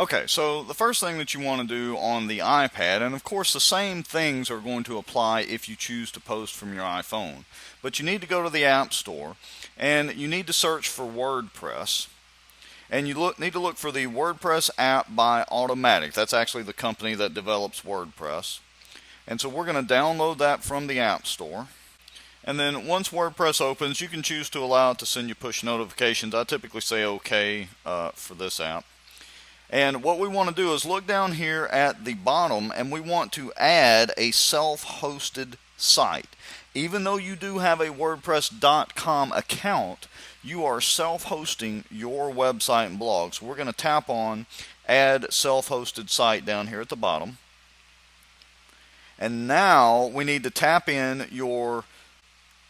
Okay, so the first thing that you want to do on the iPad, and of course the same things are going to apply if you choose to post from your iPhone, but you need to go to the App Store and you need to search for WordPress. And you need to look for the WordPress app by Automatic. That's actually the company that develops WordPress. And so we're going to download that from the App Store. And then once WordPress opens, you can choose to allow it to send you push notifications. I typically say OK for this app. And what we want to do is look down here at the bottom, and we want to add a self-hosted site. Even though you do have a WordPress.com account, you are self-hosting your website and blog. So we're going to tap on Add Self-Hosted Site down here at the bottom. And now we need to tap in your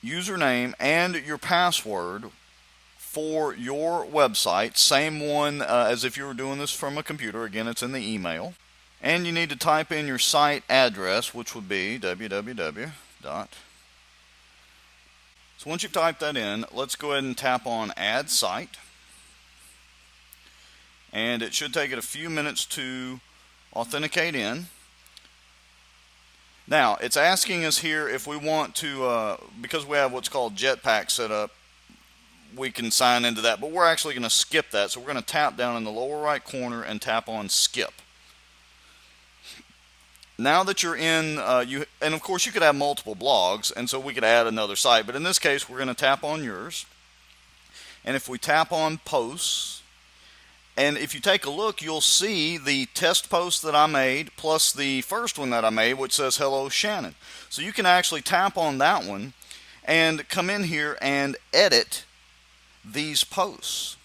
username and your password for your website. Same one as if you were doing this from a computer. Again, it's in the email. And you need to type in your site address, which would be www. So once you've typed that in, let's go ahead and tap on Add Site. And it should take it a few minutes to authenticate in. Now, it's asking us here if we want to, because we have what's called Jetpack set up, we can sign into that, but we're actually going to skip that. So we're going to tap down in the lower right corner and tap on Skip. Now that you're in, and of course you could have multiple blogs, and so we could add another site, but in this case we're going to tap on yours. And if we tap on Posts, and if you take a look, you'll see the test post that I made plus the first one that I made, which says Hello Shannon. So you can actually tap on that one and come in here and edit these posts.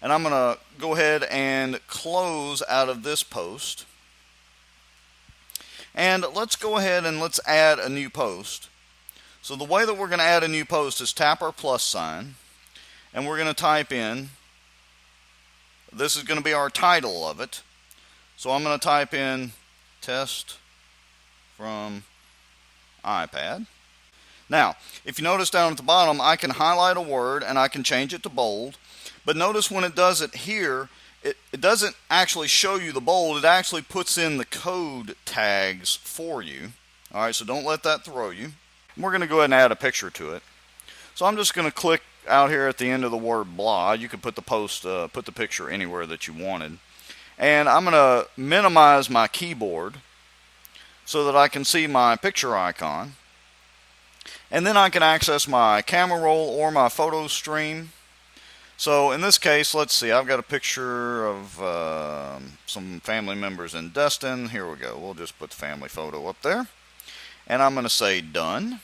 And I'm going to go ahead and close out of this post. And let's go ahead and let's add a new post. So the way that we're going to add a new post is tap our plus sign, and we're going to type in, this is going to be our title of it. So I'm going to type in test from iPad. Now, if you notice down at the bottom, I can highlight a word and I can change it to bold. But notice when it does it here, it doesn't actually show you the bold. It actually puts in the code tags for you. All right, so don't let that throw you. And we're going to go ahead and add a picture to it. So I'm just going to click out here at the end of the word blah. You could put the put the picture anywhere that you wanted. And I'm going to minimize my keyboard so that I can see my picture icon. And then I can access my camera roll or my photo stream. So in this case, let's see, I've got a picture of some family members in Destin. Here we go. We'll just put the family photo up there. And I'm going to say done.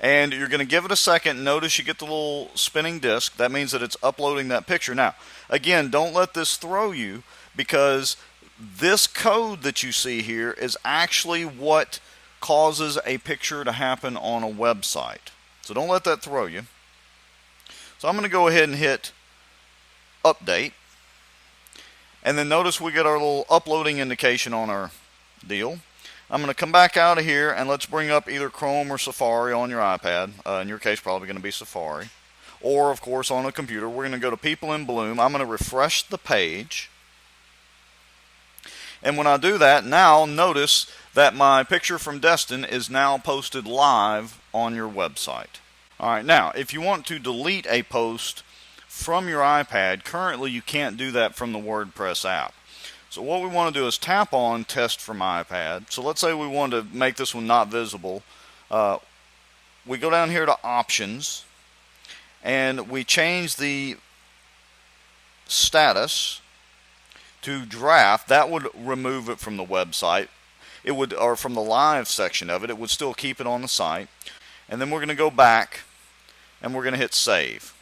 And you're going to give it a second. Notice you get the little spinning disc. That means that it's uploading that picture. Now, again, don't let this throw you, because this code that you see here is actually what causes a picture to happen on a website. So don't let that throw you. So I'm going to go ahead and hit update. And then notice we get our little uploading indication on our deal. I'm going to come back out of here and let's bring up either Chrome or Safari on your iPad. In your case, probably going to be Safari. Or, of course, on a computer. We're going to go to peopleinbloom. I'm going to refresh the page. And when I do that, now notice that my picture from Destin is now posted live on your website. Alright, now if you want to delete a post from your iPad, currently you can't do that from the WordPress app. So what we want to do is tap on Test from iPad. So let's say we want to make this one not visible. We go down here to Options, and we change the status to draft. That would remove it from the website. It would, or from the live section of it. It would still keep it on the site. And then we're going to go back and we're going to hit save.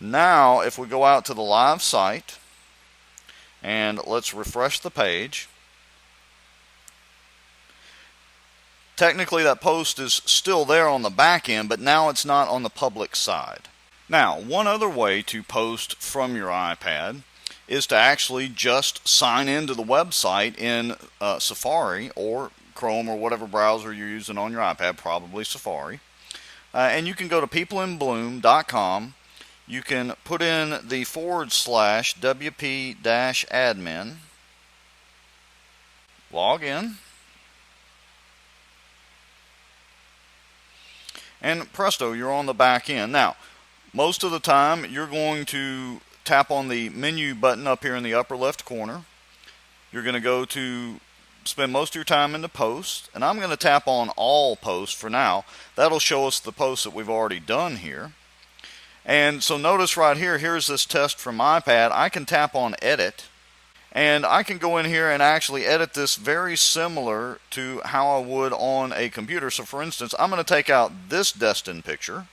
Now if we go out to the live site and let's refresh the page, technically that post is still there on the back end, but now it's not on the public side. Now, one other way to post from your iPad is to actually just sign into the website in Safari or Chrome or whatever browser you're using on your iPad, probably Safari. And you can go to peopleinbloom.com, you can put in the /wp-admin, log in, and presto, you're on the back end. Now, most of the time, you're going to tap on the menu button up here in the upper left corner. You're going to go to spend most of your time in the post, and I'm going to tap on all posts for now. That'll show us the posts that we've already done here. And so notice right here, here's this test from my iPad. I can tap on edit, and I can go in here and actually edit this very similar to how I would on a computer. So for instance, I'm going to take out this destined picture,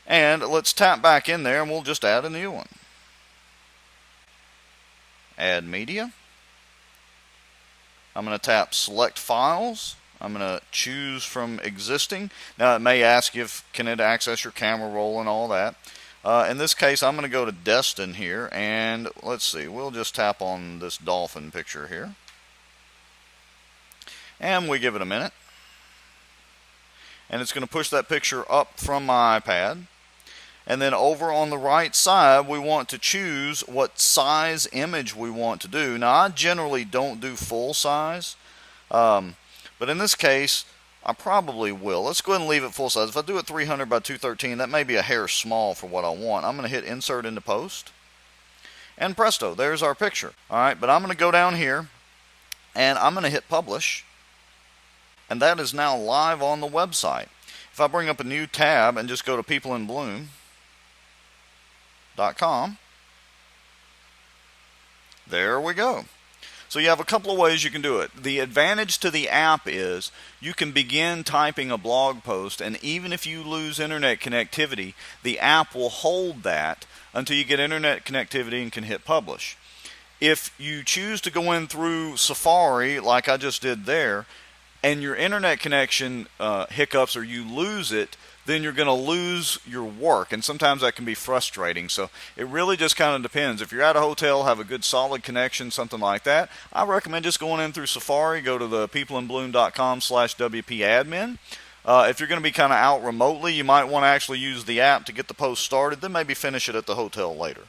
and let's tap back in there and we'll just add a new one. Add media. I'm going to tap select files. I'm going to choose from existing. Now it may ask you if can it access your camera roll and all that. In this case, I'm going to go to Destin here, and let's see, we'll just tap on this dolphin picture here. And we give it a minute. And it's going to push that picture up from my iPad. And then over on the right side, we want to choose what size image we want to do. Now, I generally don't do full size, but in this case, I probably will. Let's go ahead and leave it full size. If I do it 300 by 213, that may be a hair small for what I want. I'm going to hit Insert into Post, and presto, there's our picture. All right, but I'm going to go down here, and I'm going to hit Publish, and that is now live on the website. If I bring up a new tab and just go to peopleinbloom.com, there we go. So you have a couple of ways you can do it. The advantage to the app is you can begin typing a blog post, and even if you lose internet connectivity, the app will hold that until you get internet connectivity and can hit publish. If you choose to go in through Safari like I just did there, and your internet connection hiccups or you lose it, then you're going to lose your work, and sometimes that can be frustrating. So it really just kind of depends. If you're at a hotel, have a good solid connection, something like that, I recommend just going in through Safari, go to the peopleinbloom.com/wp-admin. If you're going to be kind of out remotely, you might want to actually use the app to get the post started, then maybe finish it at the hotel later.